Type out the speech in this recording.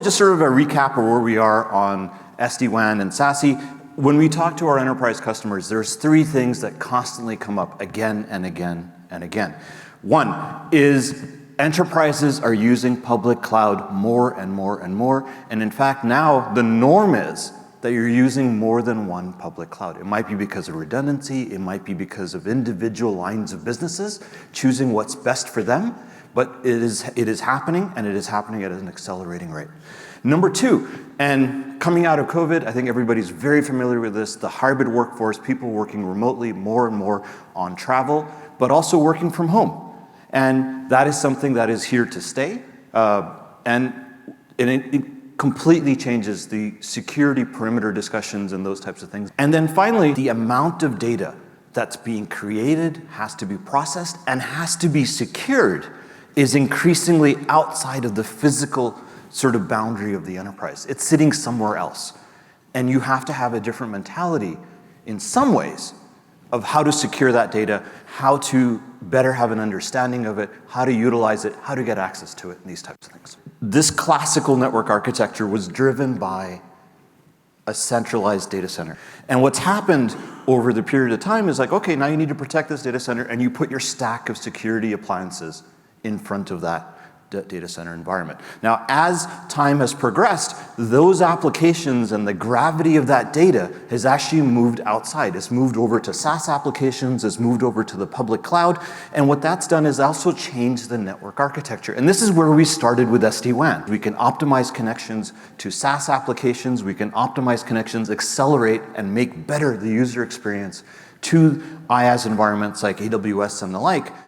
Just sort of a recap of where we are on SD-WAN and SASE. When we talk to our enterprise customers, there's three things that constantly come up again and again and again. One is enterprises are using public cloud more and more and more. And in fact, now the norm is that you're using more than one public cloud. It might be because of redundancy, it might be because of individual lines of businesses choosing what's best for them, but it is happening, and it is happening at an accelerating rate. Number two, and coming out of COVID, I think everybody's very familiar with this, the hybrid workforce, people working remotely more and more on travel, but also working from home. And that is something that is here to stay, and it completely changes the security perimeter discussions and those types of things. And then finally, the amount of data that's being created has to be processed and has to be secured is increasingly outside of the physical sort of boundary of the enterprise. It's sitting somewhere else. And you have to have a different mentality in some ways of how to secure that data, how to better have an understanding of it, how to utilize it, how to get access to it, and these types of things. This classical network architecture was driven by a centralized data center. And what's happened over the period of time is like, okay, now you need to protect this data center, and you put your stack of security appliances in front of that data center environment. Now, as time has progressed, those applications and the gravity of that data has actually moved outside. It's moved over to SaaS applications, it's moved over to the public cloud, and what that's done is also changed the network architecture. And this is where we started with SD-WAN. We can optimize connections to SaaS applications, we can optimize connections, accelerate, and make better the user experience to IaaS environments like AWS and the like.